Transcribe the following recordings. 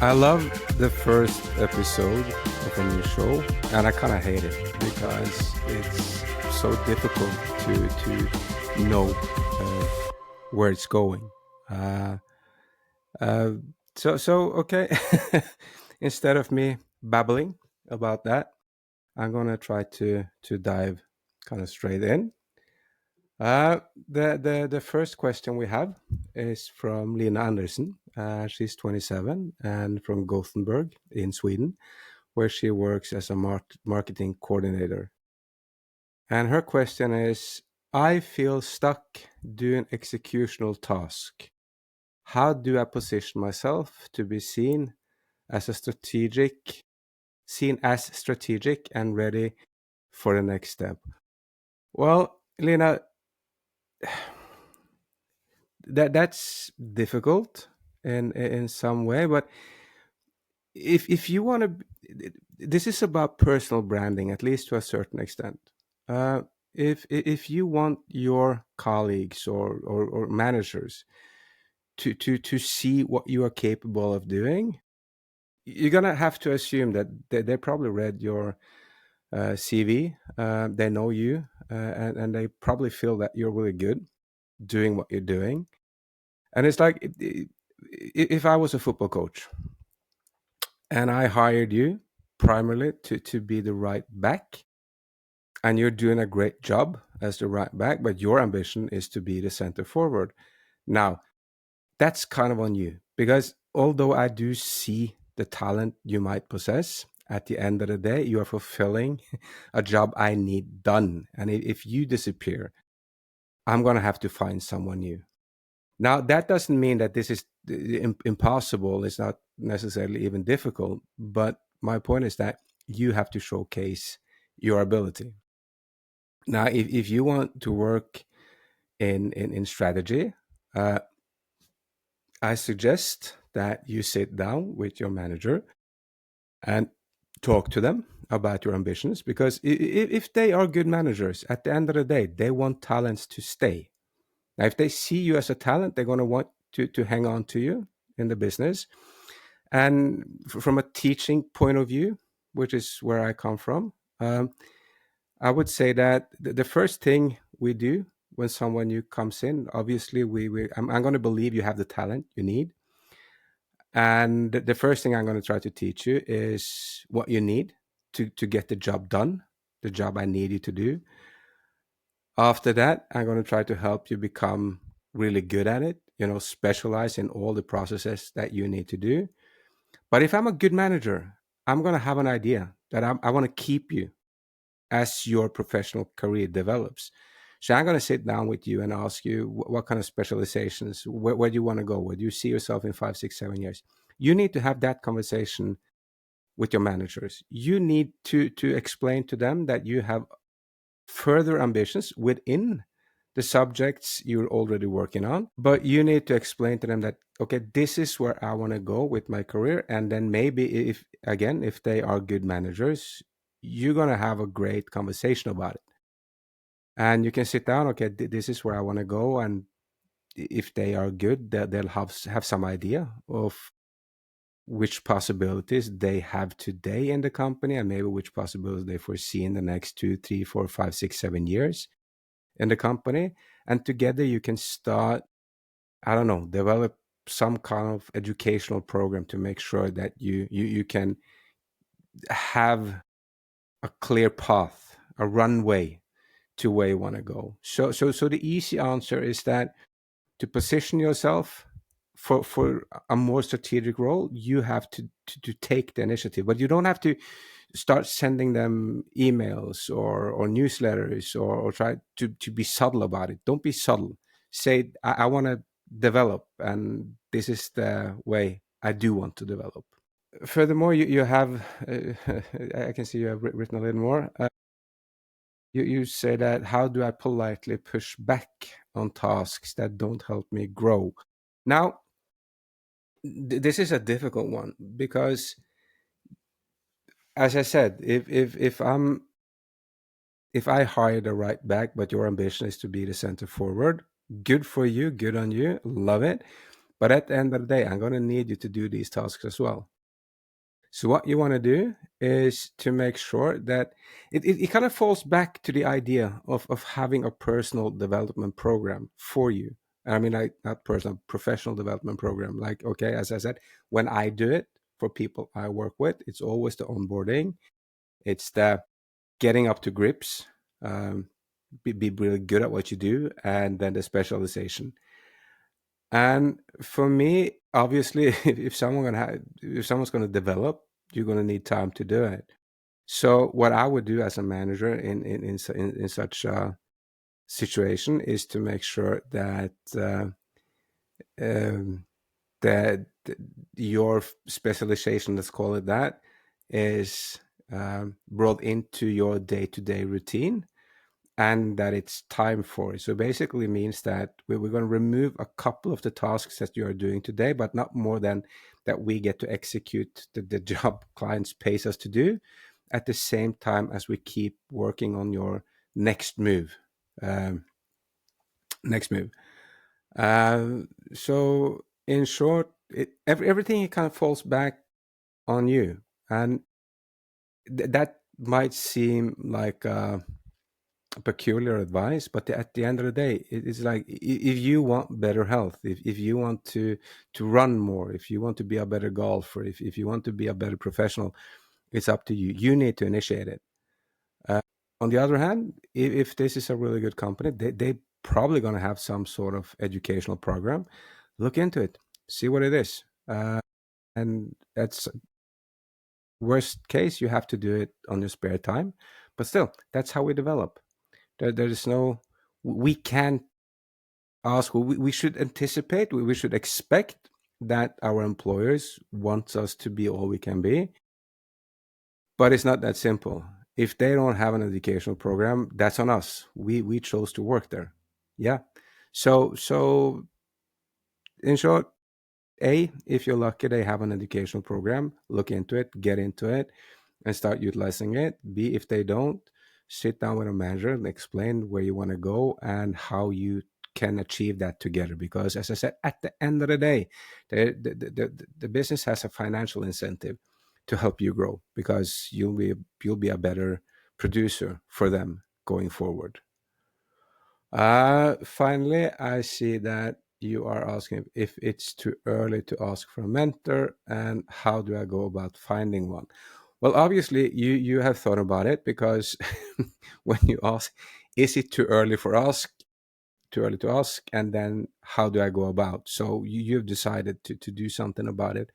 I love the first episode of a new show, and I kind of hate it because it's so difficult to know where it's going. Uh, uh, so okay. Instead of me babbling about that, I'm gonna try to dive kind of straight in. The first question we have is from Lina Anderson. She's 27 and from Gothenburg in Sweden, where she works as a marketing coordinator. And her question is, I feel stuck doing executional task. How do I position myself to be as a strategic, seen as strategic and ready for the next step? Well, Lena, that's difficult in some way, but if you want to, this is about personal branding, at least to a certain extent. uh, if you want your colleagues or managers to see what you are capable of doing, you're gonna have to assume that they probably read your CV. They know you, and they probably feel that you're really good doing what you're doing. And it's like, if I was a football coach and I hired you primarily to be the right back, and you're doing a great job as the right back, but your ambition is to be the center forward. Now, that's kind of on you, because although I do see the talent you might possess, at the end of the day, you are fulfilling a job I need done. And if you disappear, I'm going to have to find someone new. Now, that doesn't mean that this is impossible. It's not necessarily even difficult. But my point is that you have to showcase your ability. Now, if you want to work in strategy, uh, I suggest that you sit down with your manager and talk to them about your ambitions, because if they are good managers, at the end of the day, they want talents to stay. Now, if they see you as a talent, they're going to want to hang on to you in the business. And from a teaching point of view, which is where I come from, I would say that the first thing we do when someone new comes in, obviously, I'm going to believe you have the talent you need. And the first thing I'm going to try to teach you is what you need to get the job done, the job I need you to do. After that, I'm going to try to help you become really good at it, specialize in all the processes that you need to do. But if I'm a good manager, I'm going to have an idea that I want to keep you as your professional career develops. So I'm going to sit down with you and ask you what kind of specializations, where do you want to go? Where do you see yourself in 5, 6, 7 years? You need to have that conversation with your managers. You need to explain to them that you have further ambitions within the subjects you're already working on, but you need to explain to them that, okay, this is where I want to go with my career. And then maybe, if they are good managers, you're going to have a great conversation about it, and you can sit down, okay, this is where I want to go. And if they are good, they'll have some idea of which possibilities they have today in the company, and maybe which possibilities they foresee in the next 2, 3, 4, 5, 6, 7 years in the company. And together you can start, I don't know, develop some kind of educational program to make sure that you can have a clear path, a runway to where you want to go. So the easy answer is that to position yourself for a more strategic role, you have to take the initiative. But you don't have to start sending them emails or newsletters, or try to be subtle about it. Don't be subtle. Say, I want to develop, and this is the way I do want to develop. Furthermore, you have, I can see you have written a little more. You say that, how do I politely push back on tasks that don't help me grow? Now, this is a difficult one, because, as I said, if I hire the right back, but your ambition is to be the center forward, good for you, good on you, love it. But at the end of the day, I'm going to need you to do these tasks as well. So what you want to do is to make sure that it kind of falls back to the idea of having a personal development program for you. I mean, like not personal, professional development program. Like, okay, as I said, when I do it for people I work with, it's always the onboarding. It's the getting up to grips, um, be really good at what you do, and then the specialization. And for me, obviously, if if someone's going to develop, you're going to need time to do it. So what I would do as a manager in such a situation is to make sure that um, that your specialization, let's call it that, is brought into your day-to-day routine, and that it's time for it. So basically means that we're going to remove a couple of the tasks that you are doing today, but not more than that we get to execute the job clients pays us to do at the same time as we keep working on your next move. Um, next move. So in short, everything kind of falls back on you. And that might seem like peculiar advice, but at the end of the day, it's like if you want better health, if you want to run more, if you want to be a better golfer, if you want to be a better professional, it's up to you. You need to initiate it. On the other hand, if this is a really good company, they probably going to have some sort of educational program. Look into it, see what it is, and that's worst case. You have to do it on your spare time, but still, that's how we develop. There is no, we can't ask. We should anticipate. We should expect that our employers want us to be all we can be, but it's not that simple. If they don't have an educational program, that's on us. We chose to work there. Yeah. So in short, if you're lucky, they have an educational program. Look into it, get into it, and start utilizing it. B, if they don't, sit down with a manager and explain where you want to go and how you can achieve that together. Because as I said, at the end of the day, the business has a financial incentive to help you grow because you'll be a better producer for them going forward. Finally, I see that you are asking if it's too early to ask for a mentor and how do I go about finding one? Well, obviously, you have thought about it because when you ask, is it too early to ask, and then how do I go about? So you've decided to do something about it.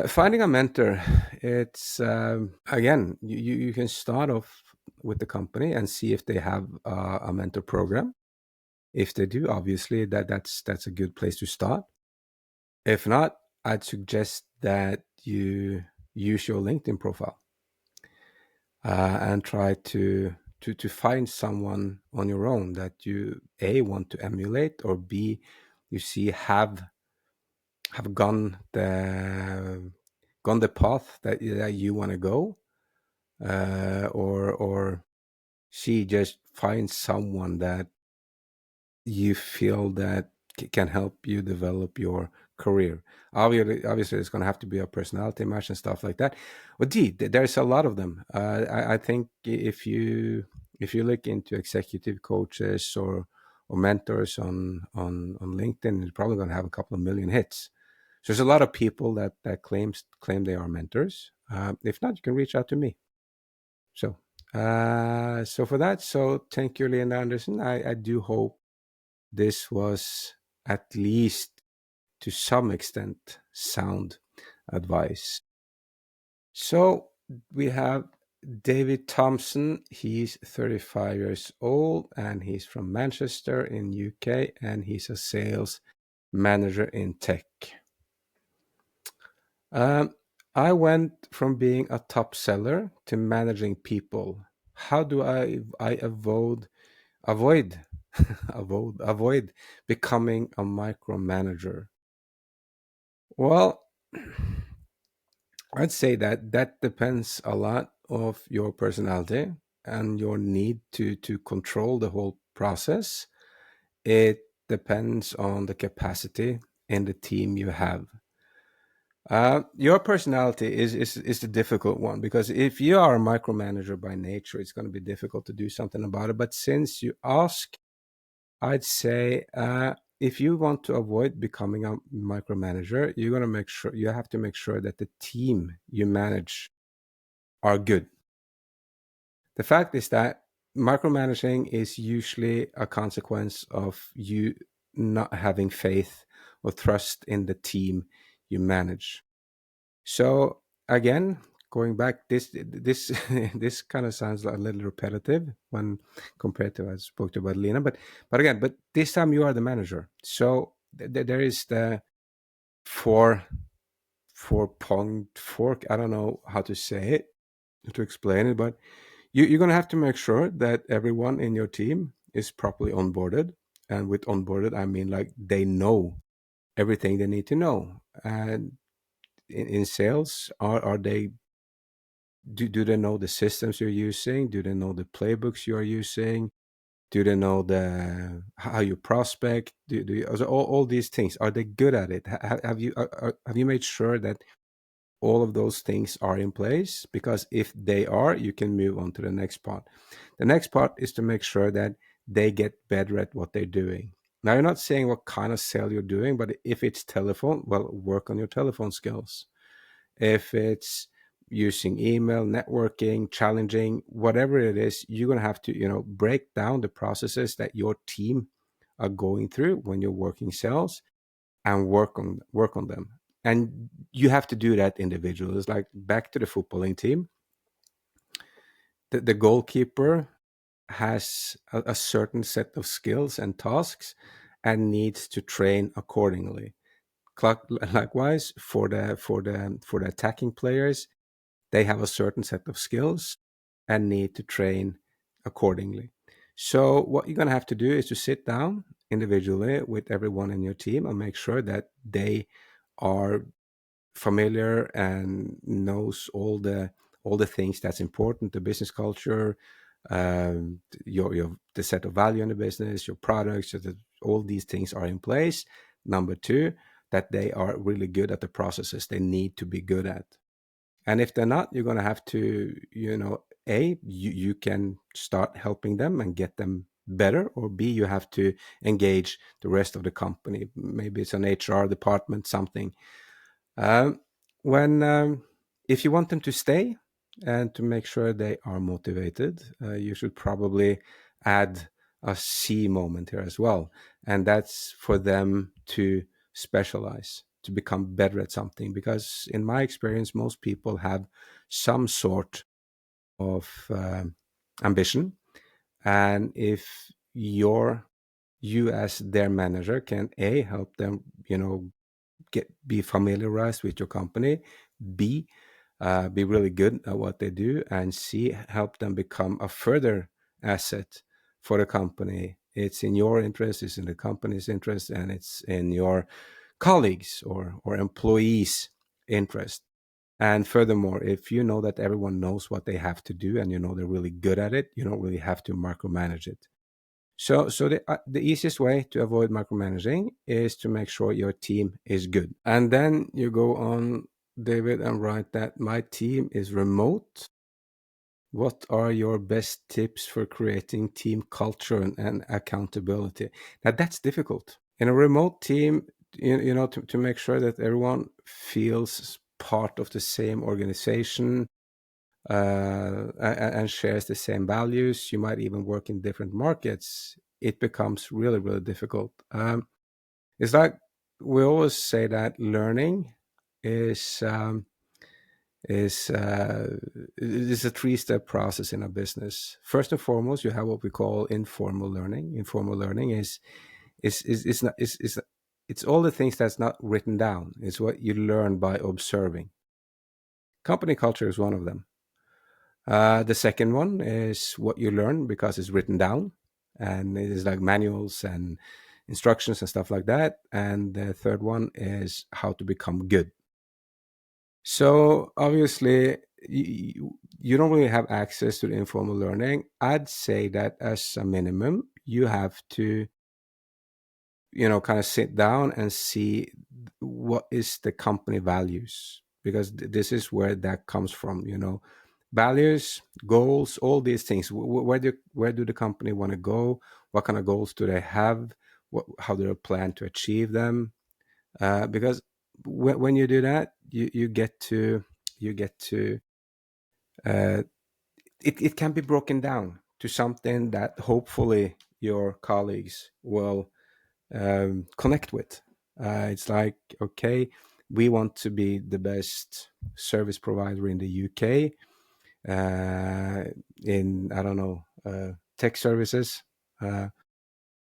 Finding a mentor, it's again, you can start off with the company and see if they have a mentor program. If they do, obviously that's a good place to start. If not, I'd suggest that you use your LinkedIn profile and try to find someone on your own that you a want to emulate, or b you see have gone the path that you want to go, or c just find someone that you feel that can help you develop your career. Obviously, it's going to have to be a personality match and stuff like that. But there's a lot of them. I think if you look into executive coaches or mentors on LinkedIn, you're probably going to have a couple of million hits. So there's a lot of people that claim they are mentors. If not, you can reach out to me. So so for that, so thank you, Linda Anderson. I do hope this was at least to some extent sound advice. So we have David Thompson. He's 35 years old and he's from Manchester in UK, and he's a sales manager in tech. Um, I went from being a top seller to managing people. How do I avoid avoid becoming a micromanager? Well, I'd say that that depends a lot of your personality and your need to control the whole process. It depends on the capacity in the team you have. Your personality is the difficult one, because if you are a micromanager by nature, it's going to be difficult to do something about it. But since you ask, I'd say if you want to avoid becoming a micromanager, you're going to make sure you have to make sure that the team you manage are good. The fact is that micromanaging is usually a consequence of you not having faith or trust in the team you manage. So again, going back, this this kind of sounds a little repetitive when compared to I spoke to about Lena, but again, but this time you are the manager. So there is the four point fork. I don't know how to say it to explain it, but you're going to have to make sure that everyone in your team is properly onboarded. And with onboarded, I mean like they know everything they need to know. And in sales, are they do they know the systems you're using? Do they know the playbooks you are using? Do they know the how you prospect? Do you, also all these things, are they good at it? Have you have you made sure that all of those things are in place? Because if they are, you can move on to the next part. The next part is to make sure that they get better at what they're doing. Now, you're not saying what kind of sale you're doing, but if it's telephone, well, work on your telephone skills. If it's using email, networking, challenging, whatever it is, you're going to have to, break down the processes that your team are going through when you're working sales and work on them. And you have to do that individually. It's like back to the footballing team. The goalkeeper has a certain set of skills and tasks and needs to train accordingly. Likewise, for the attacking players, they have a certain set of skills and need to train accordingly. So what you're going to have to do is to sit down individually with everyone in your team and make sure that they are familiar and knows all the things that's important, the business culture, your the set of value in the business, your products, so that all these things are in place. Number two, that they are really good at the processes they need to be good at. And if they're not, you're going to have to, you can start helping them and get them better, or B, you have to engage the rest of the company. Maybe it's an HR department, something. Um, when If you want them to stay and to make sure they are motivated, you should probably add a C moment here as well, and that's for them to specialize, to become better at something. Because in my experience, most people have some sort of ambition, and if you as their manager can A, help them, be familiarized with your company, B, be really good at what they do, and C, help them become a further asset for the company. It's in your interest, it's in the company's interest, and it's in your colleagues or employees' interest. And furthermore, if you know that everyone knows what they have to do and you know they're really good at it, you don't really have to micromanage it. So the easiest way to avoid micromanaging is to make sure your team is good. And then you go on, David, and write that my team is remote. What are your best tips for creating team culture and accountability? Now that's difficult. In a remote team, to make sure that everyone feels part of the same organization, and shares the same values. You might even work in different markets. It becomes really, really difficult. It's like we always say that learning is um, is a three-step process in a business. First and foremost, you have what we call informal learning. Informal learning is not is it's all the things that's not written down. It's what you learn by observing. Company culture is one of them. The second one is what you learn because it's written down, and it is like manuals and instructions and stuff like that. And the third one is how to become good. So obviously, you don't really have access to the informal learning. I'd say that as a minimum, you have to kind of sit down and see what is the company values, because this is where that comes from. Values, goals, all these things. Where do the company want to go? What kind of goals do they have? How do they plan to achieve them? Because when you do that, you get to uh, it can be broken down to something that hopefully your colleagues will connect with. It's like, okay, we want to be the best service provider in the UK, in, I don't know, tech services. Uh,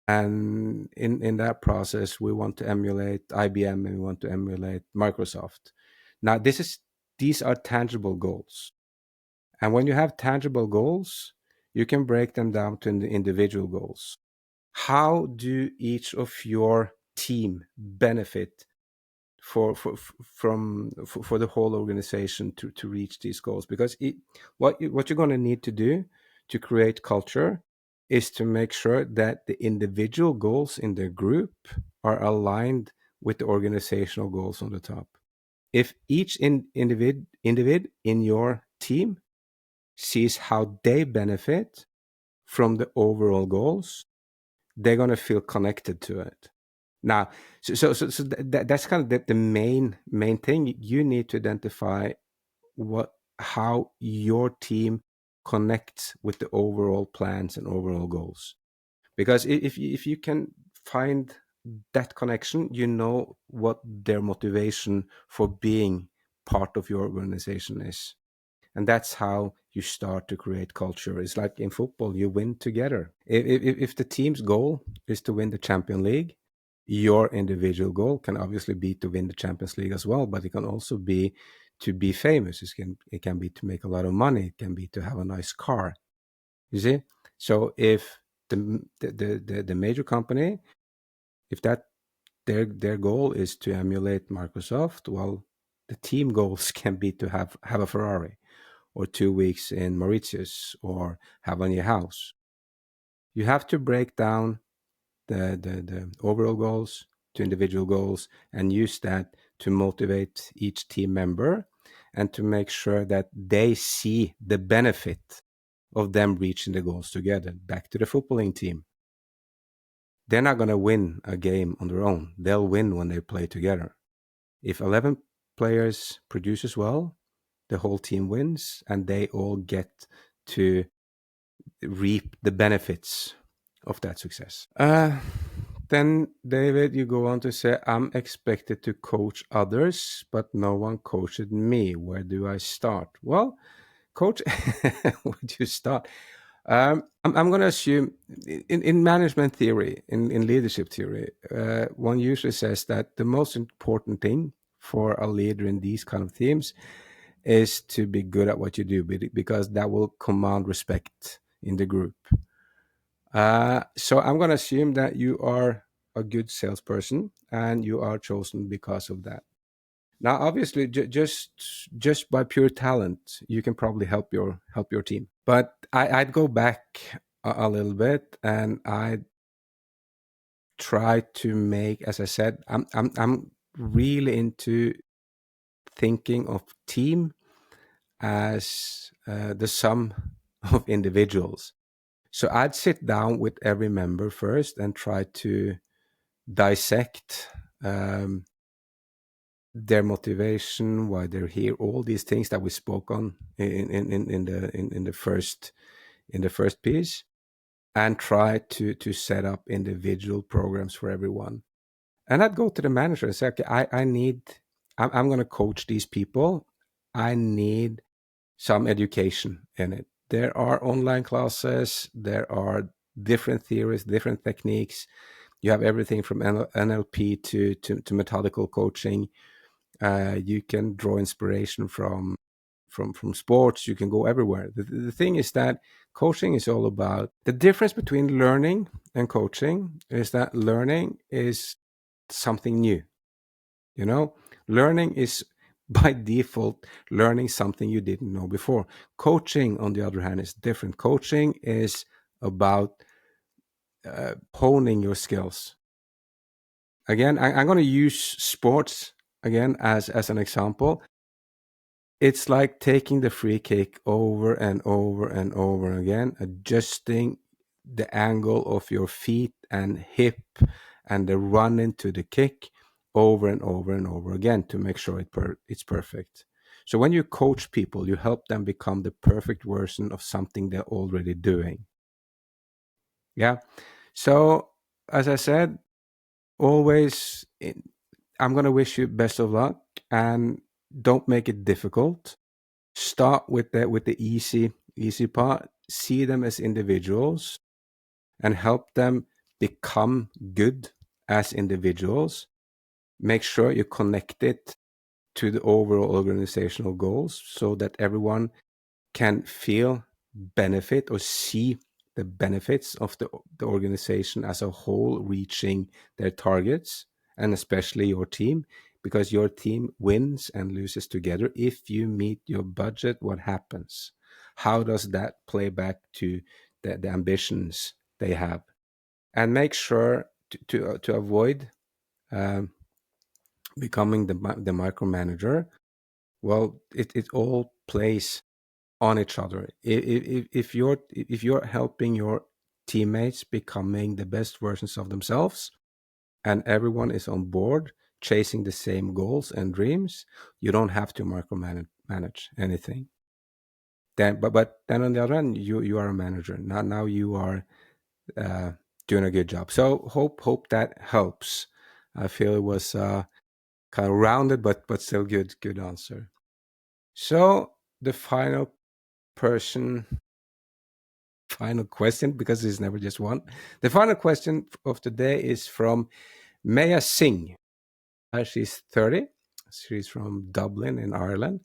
and in that process, we want to emulate IBM and we want to emulate Microsoft. Now, these are tangible goals. And when you have tangible goals, you can break them down to individual goals. How do each of your team benefit for the whole organization to reach these goals? Because what you're going to need to do to create culture is to make sure that the individual goals in the group are aligned with the organizational goals on the top. If each individ in your team sees how they benefit from the overall goals, they're going to feel connected to it. Now, that's kind of the main thing. You need to identify how your team connects with the overall plans and overall goals. Because if you can find that connection, you know what their motivation for being part of your organization is. And that's how you start to create culture. It's like in football, you win together. If the team's goal is to win the Champions League, your individual goal can obviously be to win the Champions League as well, but it can also be to be famous. It can be to make a lot of money. It can be to have a nice car. You see? So if the major company, if that their goal is to emulate Microsoft, well, the team goals can be to have a Ferrari, or 2 weeks in Mauritius, or have a new house. You have to break down the overall goals to individual goals and use that to motivate each team member and to make sure that they see the benefit of them reaching the goals together. Back to the footballing team. They're not going to win a game on their own. They'll win when they play together. If 11 players produces well, the whole team wins and they all get to reap the benefits of that success. Then, David, you go on to say, I'm expected to coach others, but no one coached me. Where do I start? Well, coach, where do you start? I'm going to assume in management theory, in leadership theory, one usually says that the most important thing for a leader in these kind of themes is to be good at what you do, because that will command respect in the group. So I'm going to assume that you are a good salesperson and you are chosen because of that. Now, obviously, just by pure talent, you can probably help your team. But I'd go back a little bit, and I'd try to make, as I said, I'm really into thinking of team as the sum of individuals. So I'd sit down with every member first and try to dissect their motivation, why they're here, all these things that we spoke on in the first piece, and try to set up individual programs for everyone. And I'd go to the manager and say, okay, I'm going to coach these people. I need some education in it. There are online classes, there are different theories, different techniques. You have everything from NLP to methodical coaching. You can draw inspiration from sports. You can go everywhere. The thing is that coaching is all about, the difference between learning and coaching is that learning is something new. Learning is by default learning something you didn't know before. Coaching, on the other hand, is different. Coaching is about honing your skills. Again, I'm going to use sports again as an example. It's like taking the free kick over and over and over again, adjusting the angle of your feet and hip and the run into the kick over and over and over again to make sure it's perfect. So when you coach people, you help them become the perfect version of something they're already doing. Yeah. So as I said, always, I'm going to wish you best of luck, and don't make it difficult. Start with the easy part. See them as individuals and help them become good as individuals. Make sure you connect it to the overall organizational goals so that everyone can feel benefit or see the benefits of the organization as a whole reaching their targets, and especially your team, because your team wins and loses together. If you meet your budget, what happens? How does that play back to the ambitions they have? And make sure to avoid um, becoming the micromanager. Well, it all plays on each other. If you're helping your teammates becoming the best versions of themselves, and everyone is on board chasing the same goals and dreams, you don't have to micromanage anything. But then on the other hand, you are a manager. Now you are uh, doing a good job. So hope that helps. I feel it was kind of rounded, but still good answer. So the person final question, because there's never just one. The final question of the day is from Maya Singh. She's 30. She's from Dublin in Ireland,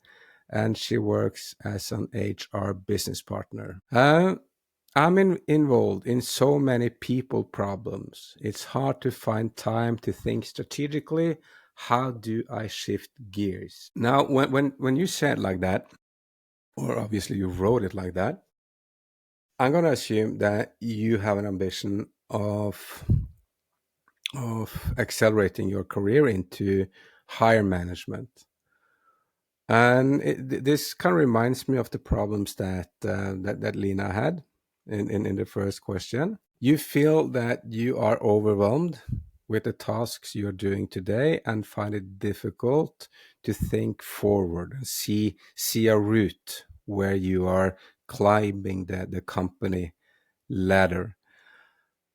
and she works as an HR business partner. I'm involved in so many people problems. It's hard to find time to think strategically. How do I shift gears? Now, when you said like that, or obviously you wrote it like that, I'm going to assume that you have an ambition of accelerating your career into higher management. And this kind of reminds me of the problems that Lena had in the first question. You feel that you are overwhelmed with the tasks you're doing today and find it difficult to think forward and see a route where you are climbing the company ladder.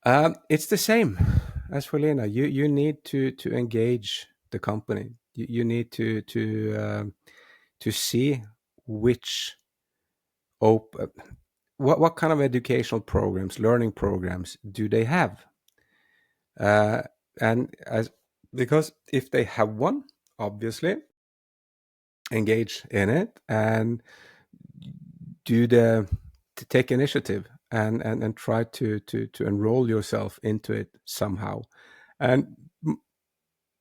It's the same as for Lena. You need to engage the company. You need to see which op- uh, what kind of educational programs, learning programs do they have, uh, and as because if they have one, obviously engage in it and do the to take initiative and try to enroll yourself into it somehow. And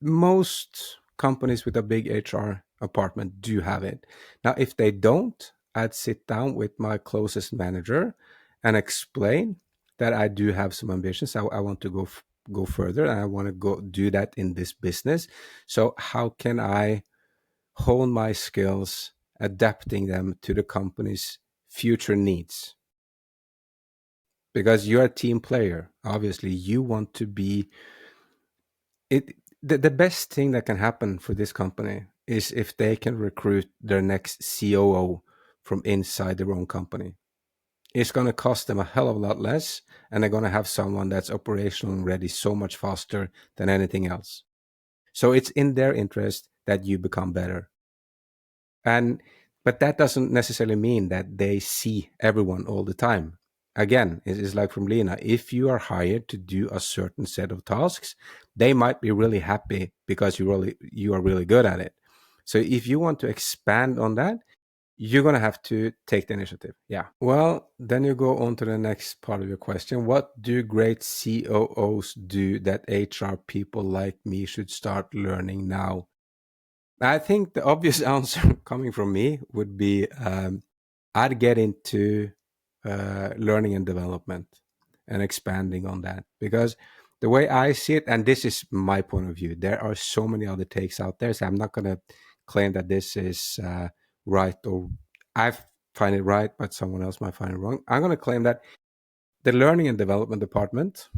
most companies with a big HR department do have it. Now, if they don't, I'd sit down with my closest manager and explain that I do have some ambitions. I want to go further, and I want to go do that in this business. So how can I hone my skills, adapting them to the company's future needs? Because you're a team player, obviously, you want to be it. The best thing that can happen for this company is if they can recruit their next COO from inside their own company. It's going to cost them a hell of a lot less, and they're going to have someone that's operational and ready so much faster than anything else. So it's in their interest that you become better. And but that doesn't necessarily mean that they see everyone all the time. Again, it is like from Lena, if you are hired to do a certain set of tasks, they might be really happy because you are really good at it. So if you want to expand on that, you're going to have to take the initiative. Yeah. Well, then you go on to the next part of your question. What do great COOs do that HR people like me should start learning now? I think the obvious answer coming from me would be I'd get into learning and development and expanding on that, because The way I see it, and this is my point of view, there are so many other takes out there. So I'm not going to claim that this is right, or I find it right, but someone else might find it wrong. I'm going to claim that the learning and development department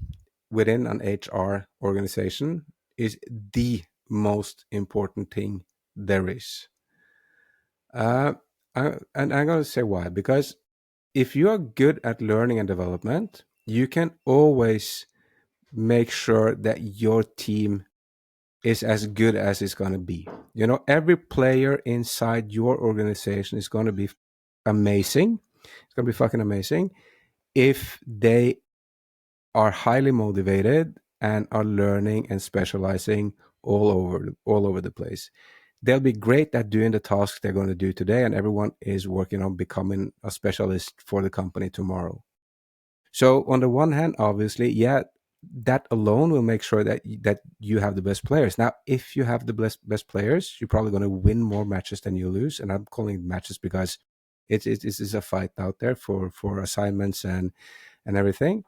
within an HR organization is the most important thing there is. Uh, and I'm going to say why. Because if you are good at learning and development, you can always make sure that your team is as good as it's going to be. You know, every player inside your organization is going to be amazing. It's going to be fucking amazing if they are highly motivated and are learning and specializing all over the place. They'll be great at doing the tasks they're going to do today, and everyone is working on becoming a specialist for the company tomorrow. So on the one hand, obviously, yeah, that alone will make sure that you have the best players. Now, if you have the best players, you're probably going to win more matches than you lose. And I'm calling it matches because it's a fight out there for assignments and everything.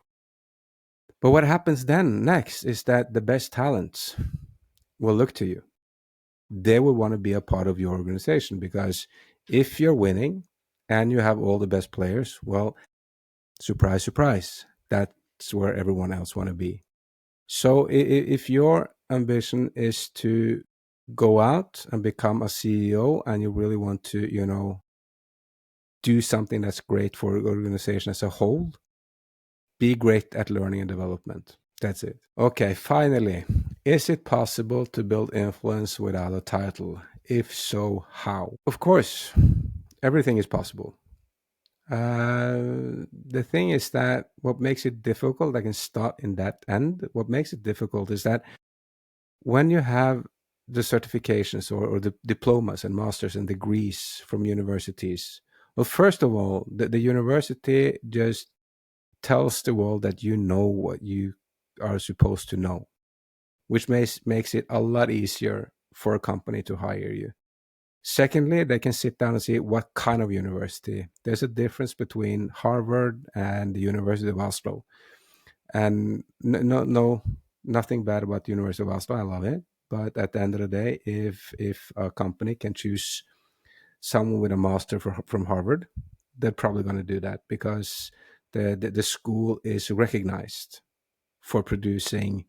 But what happens then next is that the best talents will look to you. They will want to be a part of your organization because if you're winning and you have all the best players, well, surprise, surprise, that's where everyone else want to be. So if your ambition is to go out and become a CEO and you really want to, do something that's great for the organization as a whole, be great at learning and development. That's it. Okay, finally, is it possible to build influence without a title? If so, how? Of course, everything is possible. The thing is that what makes it difficult, I can start in that end. What makes it difficult is that when you have the certifications or the diplomas and masters and degrees from universities, well, first of all, the university just tells the world that you know what you are supposed to know, which makes it a lot easier for a company to hire you. Secondly, they can sit down and see what kind of university. There's a difference between Harvard and the University of Oslo. And no, nothing bad about the University of Oslo. I love it. But at the end of the day, if a company can choose someone with a master from Harvard, they're probably going to do that because the school is recognized for producing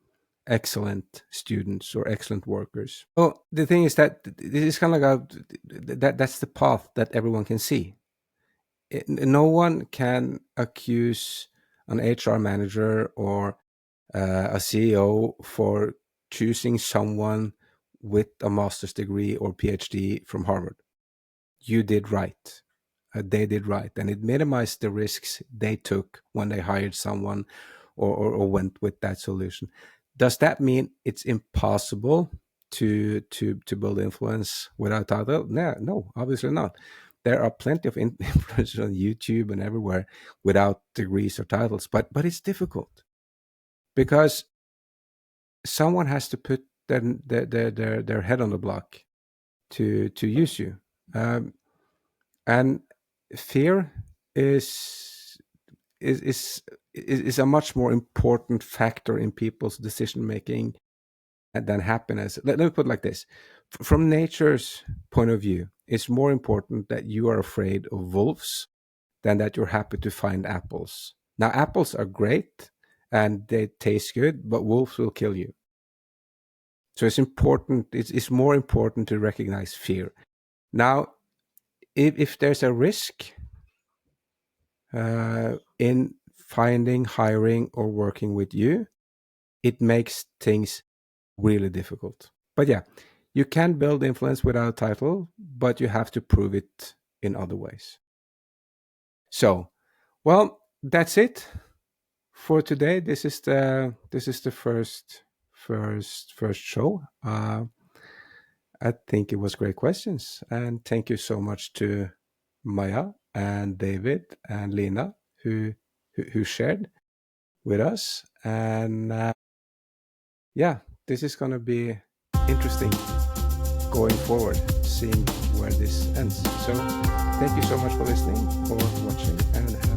excellent students or excellent workers. Well, the thing is that this is kind of like that's the path that everyone can see. No one can accuse an HR manager or a CEO for choosing someone with a master's degree or PhD from Harvard. You did right. They did right, and it minimized the risks they took when they hired someone or went with that solution. Does that mean it's impossible to build influence without title? No, obviously not. There are plenty of influencers on YouTube and everywhere without degrees or titles, but it's difficult because someone has to put their head on the block to use you. And fear is is is is a much more important factor in people's decision making than happiness. Let me put it like this: from nature's point of view, it's more important that you are afraid of wolves than that you're happy to find apples. Now, apples are great and they taste good, but wolves will kill you. So it's important. It's more important to recognize fear. Now, if there's a risk in finding, hiring, or working with you, it makes things really difficult. But yeah, you can build influence without a title, but you have to prove it in other ways. So, well, that's it for today. This is the first show. I think it was great questions, and thank you so much to Maya and David and Lena who shared with us. And yeah, this is going to be interesting going forward, seeing where this ends. So thank you so much for listening or watching, and have